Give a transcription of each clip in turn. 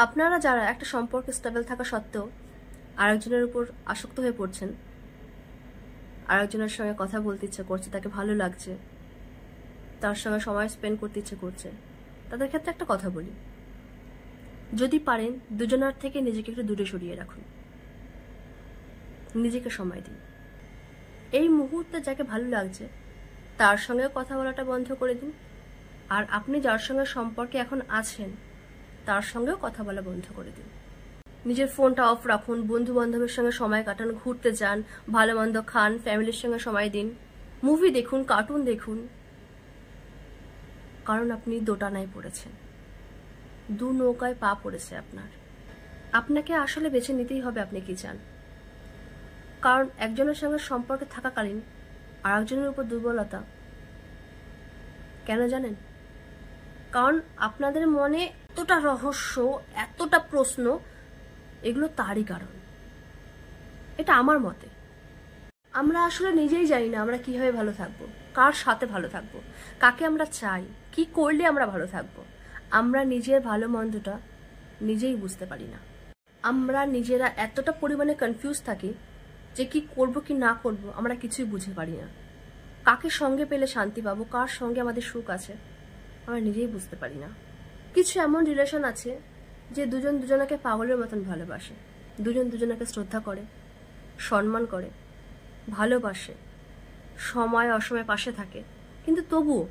আপনারা যারা একটা সম্পর্কে স্টেবল থাকা সত্ত্বেও আরেকজনের উপর আসক্ত হয়ে পড়ছেন, আরেকজনের সঙ্গে কথা বলতে ইচ্ছে করছে, তাকে ভালো লাগছে, তার সঙ্গে সময় স্পেন্ড করতে ইচ্ছে করছে, তাদের ক্ষেত্রে একটা কথা বলি, যদি পারেন দুজনের থেকে নিজেকে একটু দূরে সরিয়ে রাখুন, নিজেকে সময় দিন। এই মুহূর্তে যাকে ভালো লাগছে তার সঙ্গে কথা বলাটা বন্ধ করে দিন, আর আপনি যার সঙ্গে সম্পর্কে এখন আছেন তার সঙ্গেও কথা বলা বন্ধ করে দিন। নিজের ফোনটা অফ রাখুন, বন্ধু বান্ধবের সঙ্গে সময় কাটান, ঘুরতে যান, ভালো মন্দ খান, ফ্যামিলির সঙ্গে সময় দিন, মুভি দেখুন, কার্টুন দেখুন, কারণ আপনি দোটানায় পড়েছেন, দু নৌকায় পা পড়েছে আপনার। আপনাকে আসলে বেছে নিতেই হবে আপনি কি চান, কারণ একজনের সঙ্গে সম্পর্কে থাকাকালীন আর একজনের উপর দুর্বলতা কেন জানেন? কারণ আপনাদের মনে এতটা রহস্য, এতটা প্রশ্ন, এগুলো তারই কারণ। এটা আমার মতে। আমরা আসলে নিজেই জানি না আমরা কিভাবে ভালো থাকবো, কার সাথে ভালো থাকবো, কাকে আমরা চাই, কি করলে আমরা ভালো থাকবো। আমরা নিজের ভালো মন্দটা নিজেই বুঝতে পারি না। আমরা নিজেরা এতটা পরিমাণে কনফিউজ থাকি যে কি করব কি না করব আমরা কিছুই বুঝতে পারি না। কাকে সঙ্গে পেলে শান্তি পাবো, কার সঙ্গে আমাদের সুখ আছে আমরা নিজেই বুঝতে পারি না। কিছু এমন রিলেশন আছে যে দুজন দুজনকে পাগলের মতন ভালোবাসে, দুজন দুজনকে শ্রদ্ধা করে, সম্মান করে, ভালোবাসে, সময় অসময় পাশে থাকে, কিন্তু তবুও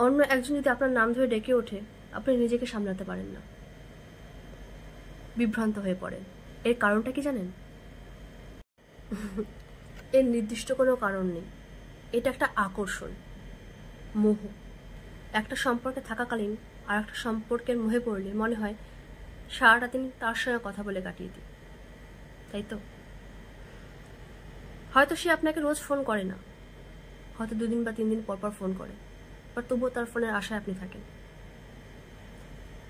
অন্য একজন যদি আপনার নাম ধরে ডেকে ওঠে আপনি নিজেকে সামলাতে পারেন না, বিভ্রান্ত হয়ে পড়েন। এর কারণটা কি জানেন? এর নির্দিষ্ট কোনো কারণ নেই, এটা একটা আকর্ষণ, মোহ। একটা সম্পর্কে থাকাকালীন আর একটা সম্পর্কের মোহে পড়লে মনে হয় সারাটা দিন তার সঙ্গে কথা বলে কাটিয়ে দিই, তাই তো? হয়তো সে আপনাকে রোজ ফোন করে না, হয়তো 2 দিন বা 3 দিন পর পর ফোন করে, বাট তবুও তার ফোনের আশায় আপনি থাকেন।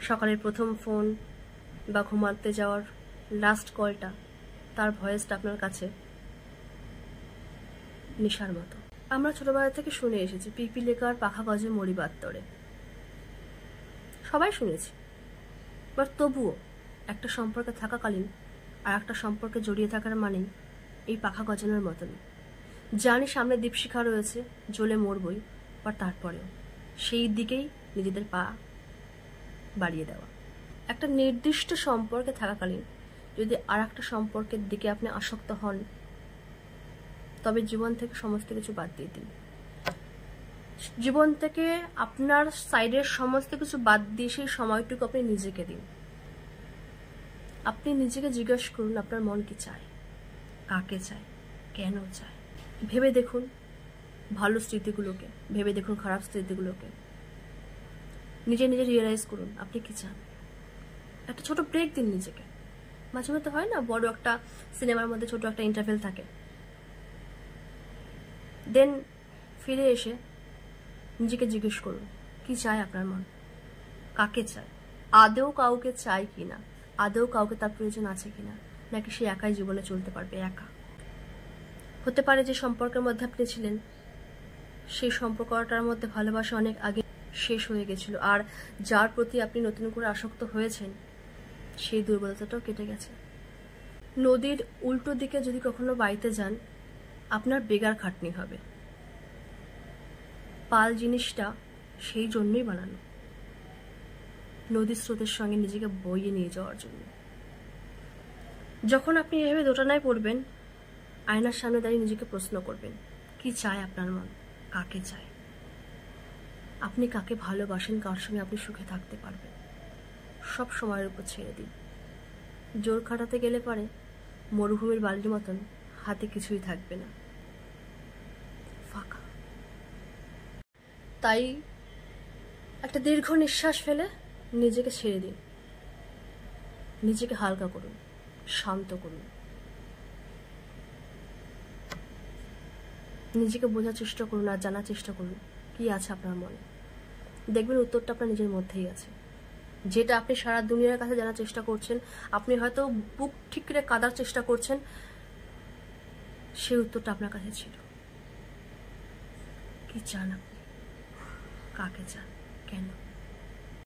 সকালের প্রথম ফোন বা ঘুমাতে যাওয়ার লাস্ট কলটা, তার ভয়েসটা আপনার কাছে নেশার মতো। আমরা ছোটবেলা থেকে শুনে এসেছি পিপিলিকার পাখা গজে মরিবার তরে, সবাই শুনেছি। বাট তবুও একটা সম্পর্কে থাকাকালীন আর একটা সম্পর্কে জড়িয়ে থাকার মানেই এই পাখা গজানোর মতনই। জানি সামনে দীপশিখা রয়েছে, জ্বলে মরবই, বাট তারপরেও সেই দিকেই নিজেদের পা বাড়িয়ে দেওয়া। একটা নির্দিষ্ট সম্পর্কে থাকাকালীন যদি আর একটা সম্পর্কের দিকে আপনি আসক্ত হন তবে জীবন থেকে সমস্ত কিছু বাদ দিয়ে দিন। জীবন থেকে আপনার সাইডের সমস্ত কিছু বাদ দিয়ে সেই সময়টুকু আপনি নিজেকে দিন। আপনি নিজেকে জিজ্ঞেস করুন আপনার মন কি চায়, কাকে চায়, কেন চায়। ভেবে দেখুন ভালো স্মৃতিগুলোকে, ভেবে দেখুন খারাপ স্মৃতিগুলোকে, নিজে নিজে রিয়েলাইজ করুন আপনি কি চান। একটা ছোট ব্রেক দিন নিজেকে। মাঝে মধ্যে হয় না বড় একটা সিনেমার মধ্যে ছোট একটা ইন্টারভেল থাকে, দেন ফিরে এসে নিজেকে জিজ্ঞেস করুন কি চায় আপনার মন, কাকে চায়, আদৌ কাউকে চায় কিনা, আদৌ কাউকে তার প্রয়োজন আছে কিনা, নাকি সে একাই জীবনে চলতে পারবে একা। হতে পারে যে সম্পর্কের মধ্যে আপনি ছিলেন সেই সম্পর্কটার মধ্যে ভালোবাসা অনেক আগে শেষ হয়ে গেছিল, আর যার প্রতি আপনি নতুন করে আসক্ত হয়েছেন সেই দুর্বলতাটাও কেটে গেছে। নদীর উল্টো দিকে যদি কখনো বাইতে যান আপনার বেগার খাটনি হবে। পাল জিনিসটা সেই জন্যই বানানো, নদীর স্রোতের সঙ্গে নিজেকে বইয়ে নিয়ে যাওয়ার জন্য। যখন আপনি এভাবে দোটানায় পড়বেন আয়নার সামনে দাঁড়িয়ে নিজেকে প্রশ্ন করবেন কি চায় আপনার মন, কাকে চায়, আপনি কাকে ভালোবাসেন, কার সঙ্গে আপনি সুখে থাকতে পারবেন। সব সময়ের উপর ছেড়ে দিন। জোর খাটাতে গেলে পরে মরুভূমির বালির মতন হাতে কিছুই থাকবে না, ফাঁকা। তাই একটা দীর্ঘ নিঃশ্বাস ফেলে নিজেকে ছেড়ে দিন, নিজেকে হালকা করুন, শান্ত করুন, নিজেকে বোঝার চেষ্টা করুন আর জানার চেষ্টা করুন কি আছে আপনার মনে। দেখবেন উত্তরটা আপনার নিজের মধ্যেই আছে। যেটা আপনি সারা দুনিয়ার কাছে জানার চেষ্টা করছেন, আপনি হয়তো বুক ঠিকরে কাঁদার চেষ্টা করছেন, সেই উত্তরটা আপনার কাছে ছিল। কি চান আপনি, কাকে চান, কেন?